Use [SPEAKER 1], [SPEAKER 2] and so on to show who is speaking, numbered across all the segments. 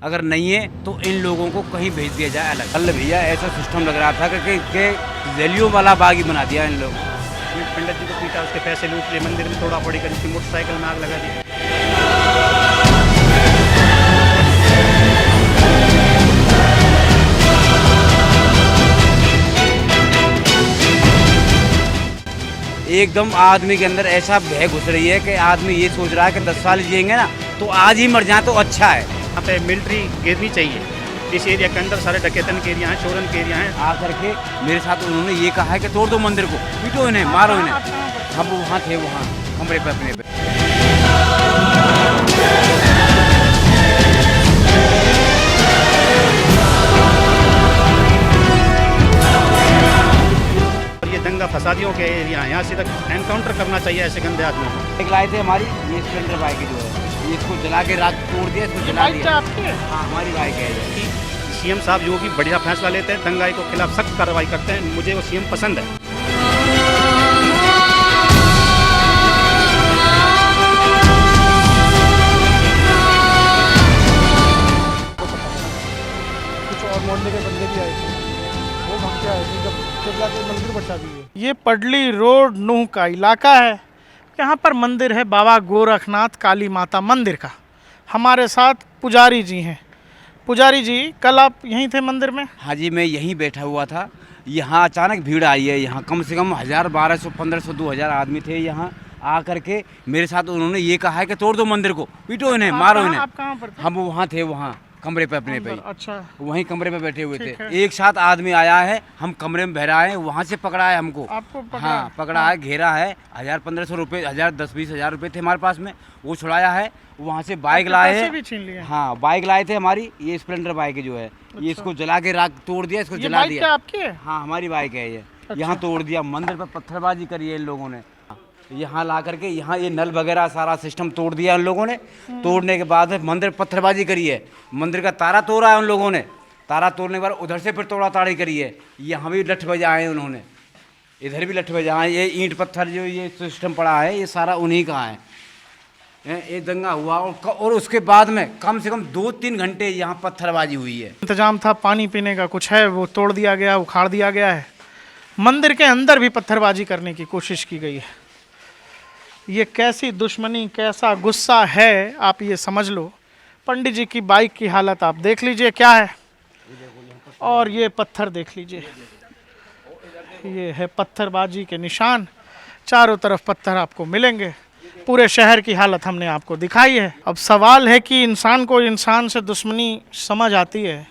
[SPEAKER 1] अगर नहीं है तो इन लोगों को कहीं भेज दिया जाए अलग। कल भैया ऐसा सिस्टम लग रहा था कि जलियों वाला बाग ही बना दिया इन लोगों ने।
[SPEAKER 2] पंडित जी को पीटा, उसके पैसे लूट लिए, मंदिर में तोड़ा फोड़ी करी, उसकी मोटरसाइकिल में आग लगा दी।
[SPEAKER 1] एकदम आदमी के अंदर ऐसा भय घुस रही है कि आदमी ये सोच रहा है कि 10 साल जिएंगे ना तो आज ही मर जाए तो अच्छा है।
[SPEAKER 2] यहाँ पे मिलिट्री गिरनी चाहिए। इस एरिया के अंदर सारे डकैतन के एरिया हैं, चोरन के एरिया हैं।
[SPEAKER 1] आ करके मेरे साथ उन्होंने ये कहा है कि तोड़ दो मंदिर को, पीटो इन्हें, मारो इन्हें। हम वहाँ थे, वहाँ कमरे पे अपने पे।
[SPEAKER 2] दंगा फसादियों के एरिया हैं, यहाँ सीधा एनकाउंटर करना चाहिए ऐसे गंदे आदमी को।
[SPEAKER 1] एक लाए थे हमारी ये स्प्लेंडर बाइक जो है, ये इसको जला के रात तोड़ दिया, इसको जला दिया। हाँ हमारी बाइक है ये।
[SPEAKER 2] सीएम साहब योगी बढ़िया फैसला लेते हैं, दंगाई को खिलाफ सख्त कार्रवाई करते हैं, मुझे वो सीएम पसंद है।
[SPEAKER 3] कुछ और मोहल्ले के बंदे भी आए थे, वो भाग के आए थे, जब जाके मंदिर बचा दिए। ये पडली रोड नूह का इलाका है। यहाँ पर मंदिर है बाबा गोरखनाथ काली माता मंदिर का। हमारे साथ पुजारी जी हैं। पुजारी जी, कल आप यहीं थे मंदिर में?
[SPEAKER 1] हाँ जी, मैं यहीं बैठा हुआ था। यहाँ अचानक भीड़ आई है। यहाँ कम से कम 1000, 1200, 1500, 2000 आदमी थे। यहाँ आ करके मेरे साथ उन्होंने ये कहा है कि तोड़ दो मंदिर को, पीटो इन्हें, मारो इन्हें।
[SPEAKER 3] आप कहाँ पर थे?
[SPEAKER 1] हम वहाँ थे, वहाँ कमरे पे अपने पे।
[SPEAKER 3] अच्छा,
[SPEAKER 1] वहीं कमरे में बैठे हुए थे।
[SPEAKER 3] है।
[SPEAKER 1] एक साथ आदमी आया है, हम कमरे में बहरा है, वहाँ से पकड़ा है हमको।
[SPEAKER 3] आपको पकड़ा?
[SPEAKER 1] हाँ पकड़ा है, घेरा है। 1000, 1500 रुपये, 1000, 10, 20 हजार रुपये थे हमारे पास में, वो छुड़ाया है। वहाँ से बाइक लाए
[SPEAKER 3] पैसे
[SPEAKER 1] हैं।
[SPEAKER 3] भी छीन लिए?
[SPEAKER 1] हाँ बाइक लाए थे हमारी, ये स्प्लेंडर बाइक जो है। ये इसको जला के राख तोड़ दिया, इसको
[SPEAKER 3] ये
[SPEAKER 1] जला
[SPEAKER 3] बाइक
[SPEAKER 1] दिया।
[SPEAKER 3] क्या आपकी है?
[SPEAKER 1] हाँ हमारी बाइक है ये।
[SPEAKER 3] अच्छा।
[SPEAKER 1] यहाँ तोड़ दिया, मंदिर पर पत्थरबाजी करी है इन लोगों ने। यहाँ ला करके यहाँ ये नल वगैरह सारा सिस्टम तोड़ दिया उन लोगों ने। तोड़ने के बाद मंदिर पत्थरबाजी करी है, मंदिर का तारा तोड़ा है उन लोगों ने। तारा तोड़ने के बाद उधर से फिर तोड़ा ताड़ी करी है। यहाँ भी लठ बजाए उन्होंने, इधर भी लठ बजाए। ये ईंट पत्थर जो ये सिस्टम पड़ा है, ये सारा उन्हीं का है। ये दंगा हुआ और उसके बाद में कम से कम 2-3 घंटे यहाँ पत्थरबाजी हुई है।
[SPEAKER 3] इंतजाम था पानी पीने का, कुछ है वो तोड़ दिया गया, उखाड़ दिया गया है। मंदिर के अंदर भी पत्थरबाजी करने की कोशिश की गई है। ये कैसी दुश्मनी, कैसा गुस्सा है, आप ये समझ लो। पंडित जी की बाइक की हालत आप देख लीजिए क्या है, और ये पत्थर देख लीजिए, ये है पत्थरबाजी के निशान। चारों तरफ पत्थर आपको मिलेंगे। पूरे शहर की हालत हमने आपको दिखाई है। अब सवाल है कि इंसान को इंसान से दुश्मनी समझ आती है।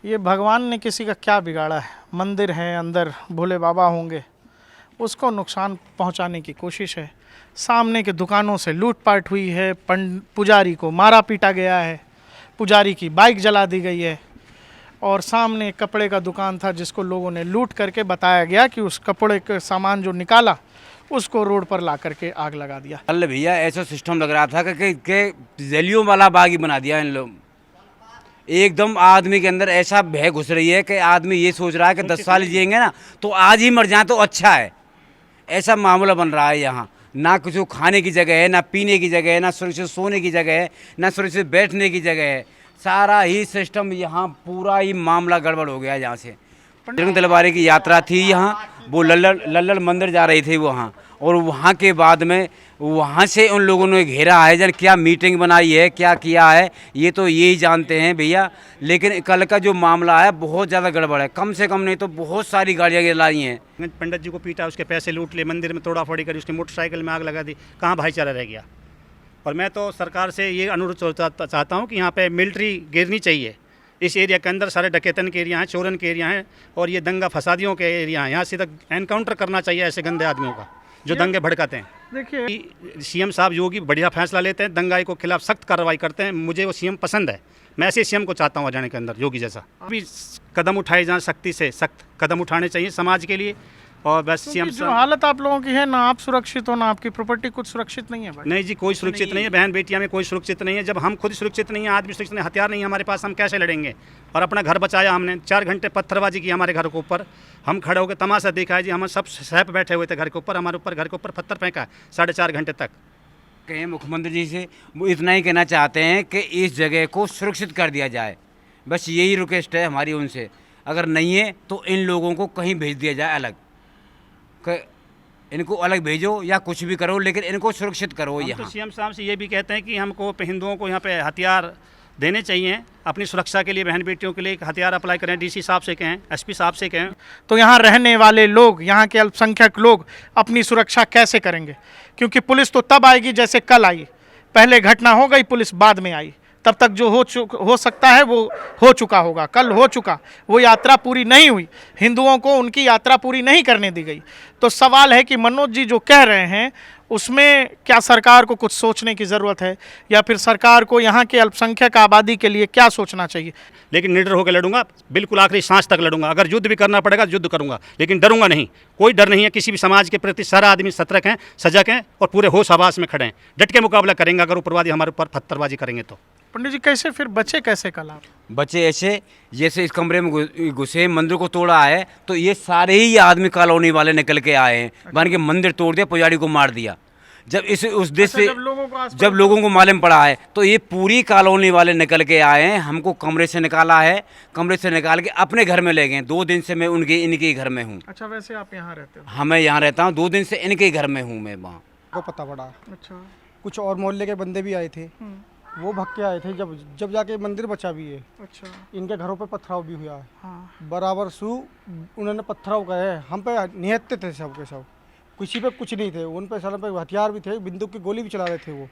[SPEAKER 3] ये भगवान ने किसी का क्या बिगाड़ा है? मंदिर है, अंदर भोले बाबा होंगे, उसको नुकसान पहुंचाने की कोशिश है। सामने के दुकानों से लूटपाट हुई है, पुजारी को मारा पीटा गया है, पुजारी की बाइक जला दी गई है, और सामने कपड़े का दुकान था जिसको लोगों ने लूट करके बताया गया कि उस कपड़े का सामान जो निकाला उसको रोड पर ला करके आग लगा दिया।
[SPEAKER 1] कल भैया ऐसा सिस्टम लग रहा था कि जलियों वाला बाग ही बना दिया इन लोग। एकदम आदमी के अंदर ऐसा भय घुस रही है कि आदमी ये सोच रहा है कि 10 साल जिएंगे ना तो आज ही मर जाए तो अच्छा है। ऐसा मामला बन रहा है यहाँ। ना कुछ खाने की जगह है, ना पीने की जगह है, ना सुरक्षित सोने की जगह है, ना सुरक्षित बैठने की जगह है। सारा ही सिस्टम यहाँ पूरा ही मामला गड़बड़ हो गया है। यहाँ से बजरंग दलवारे की यात्रा थी यहाँ, वो लल्लड़ मंदिर जा रही थी वहाँ, और वहाँ के बाद में वहाँ से उन लोगों ने घेरा है। जन क्या मीटिंग बनाई है, क्या किया है, ये तो यही जानते हैं भैया। लेकिन कल का जो मामला है बहुत ज़्यादा गड़बड़ है। कम से कम नहीं तो बहुत सारी गाड़ियाँ गिलाई हैं।
[SPEAKER 2] पंडित जी को पीटा, उसके पैसे लूट लिए, मंदिर में तोड़ा फोड़ी करी, उसकी मोटरसाइकिल में आग लगा दी। कहाँ भाईचारा रह गया? और मैं तो सरकार से ये अनुरोध चाहता हूँ कि यहाँ पे मिलिट्री गिरनी चाहिए। इस एरिया के अंदर सारे डकैतन के एरिया हैं, चोरन के एरिया हैं, और ये दंगा फसादियों के एरिया हैं। यहाँ सीधा एनकाउंटर करना चाहिए ऐसे गंदे आदमियों का जो दंगे भड़काते हैं।
[SPEAKER 3] देखिए,
[SPEAKER 2] सीएम साहब योगी बढ़िया फैसला लेते हैं, दंगाई को खिलाफ सख्त कार्रवाई करते हैं, मुझे वो सीएम पसंद है। मैं ऐसे सीएम को चाहता हूँ हरियाणा के अंदर, योगी जैसा। अभी कदम उठाए जाएं, सख्ती से सख्त कदम उठाने चाहिए समाज के लिए। और बस सीएम
[SPEAKER 3] जो हालत आप लोगों की है, ना आप सुरक्षित हो ना आपकी प्रॉपर्टी कुछ सुरक्षित नहीं है भाई।
[SPEAKER 2] नहीं जी, कोई सुरक्षित नहीं है। बहन बेटियां में कोई सुरक्षित नहीं है। जब हम खुद सुरक्षित नहीं है, आदमी सुरक्षित नहीं, हथियार नहीं है हमारे पास, हम कैसे लड़ेंगे? और अपना घर बचाया हमने। 4 घंटे पत्थरबाजी की हमारे घर के ऊपर। हम खड़े होकर तमाशा देखा है जी। हम सब सहप बैठे हुए थे घर के ऊपर, हमारे ऊपर घर के ऊपर पत्थर फेंका है 4.5 घंटे तक।
[SPEAKER 1] कहें मुख्यमंत्री जी से, वो इतना ही कहना चाहते हैं कि इस जगह को सुरक्षित कर दिया जाए। बस यही रिक्वेस्ट है हमारी उनसे। अगर नहीं है तो इन लोगों को कहीं भेज दिया जाए अलग, इनको अलग भेजो या कुछ भी करो, लेकिन इनको सुरक्षित करो।
[SPEAKER 2] हम
[SPEAKER 1] यहाँ
[SPEAKER 2] तो सीएम साहब से ये भी कहते हैं कि हमको हिंदुओं को यहाँ पे हथियार देने चाहिए अपनी सुरक्षा के लिए, बहन बेटियों के लिए एक हथियार अप्लाई करें। डीसी साहब से कहें, एसपी साहब से कहें।
[SPEAKER 3] तो यहाँ रहने वाले लोग, यहाँ के अल्पसंख्यक लोग अपनी सुरक्षा कैसे करेंगे? क्योंकि पुलिस तो तब आएगी जैसे कल आई, पहले घटना हो गई, पुलिस बाद में आई। तब तक जो हो सकता है वो हो चुका होगा, कल हो चुका, वो यात्रा पूरी नहीं हुई, हिंदुओं को उनकी यात्रा पूरी नहीं करने दी गई। तो सवाल है कि मनोज जी जो कह रहे हैं उसमें क्या सरकार को कुछ सोचने की ज़रूरत है, या फिर सरकार को यहाँ के अल्पसंख्यक आबादी के लिए क्या सोचना चाहिए?
[SPEAKER 2] लेकिन निडर होकर लड़ूंगा, बिल्कुल आखिरी सांस तक लड़ूंगा। अगर युद्ध भी करना पड़ेगा युद्ध करूंगा, लेकिन डरूंगा नहीं। कोई डर नहीं है किसी भी समाज के प्रति। सारा आदमी सतर्क हैं, सजग हैं और पूरे होश हवास में खड़े हैं। डट के मुकाबला करेंगे अगर उग्रवादी हमारे ऊपर पत्थरबाजी करेंगे तो।
[SPEAKER 3] पंडित जी कैसे फिर बचे कैसे कल आप?
[SPEAKER 1] बच्चे ऐसे जैसे इस कमरे में घुसे, मंदिर को तोड़ा है, तो ये सारे ही आदमी कॉलोनी वाले निकल के आए हैं, बन के मंदिर तोड़ दिया, पुजारी को मार दिया। जब इस उस देश से जब लोगों को मालूम पड़ा है तो ये पूरी कॉलोनी वाले निकल के आए हैं, हमको कमरे से निकाला है, कमरे से निकाल के अपने घर में ले गए। 2 दिन से मैं इनके घर में हूँ।
[SPEAKER 3] अच्छा, वैसे आप यहाँ रहते हो?
[SPEAKER 1] हाँ, मैं यहाँ रहता हूँ, 2 दिन से इनके घर में हूँ मैं वहाँ।
[SPEAKER 4] को पता पड़ा।
[SPEAKER 3] अच्छा।
[SPEAKER 4] कुछ और मोहल्ले के बंदे भी आए थे, वो भग के आए थे। जब जाके मंदिर बचा भी है।
[SPEAKER 3] अच्छा।
[SPEAKER 4] इनके घरों पे पथराव भी हुआ है।
[SPEAKER 3] हाँ।
[SPEAKER 4] बराबर उन्होंने पथराव करे, हम पे निहत्ते थे सब के सब, किसी पे कुछ नहीं थे। उन पे सालों पे हथियार भी थे, बंदूक की गोली भी चला रहे थे वो।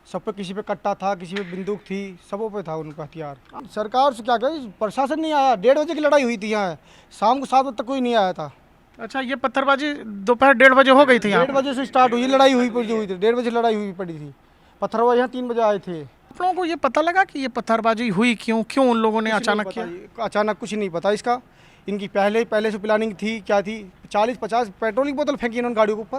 [SPEAKER 4] सब पे किसी पे कट्टा था, किसी पे बंदूक थी, सबों पे था उनका हथियार। सरकार से क्या कहे, प्रशासन नहीं आया। 1:30 बजे की लड़ाई हुई थी यहाँ, शाम को 7 बजे तक कोई नहीं आया था।
[SPEAKER 3] अच्छा, ये पत्थरबाजी दोपहर 1:30 बजे हो गई थी यहाँ?
[SPEAKER 4] 1:30 बजे से स्टार्ट हुई लड़ाई, हुई थी 1:30 बजे लड़ाई हुई पड़ी थी। पत्थरबाजी यहाँ 3 बजे आए थे।
[SPEAKER 3] आप लोगों को ये पता लगा कि ये पत्थरबाजी हुई क्यों उन लोगों ने अचानक किया?
[SPEAKER 4] अचानक कुछ नहीं पता इसका। इनकी पहले से प्लानिंग थी, क्या थी, 40-50 पेट्रोल की बोतल फेंकी इन्होंने गाड़ियों के ऊपर।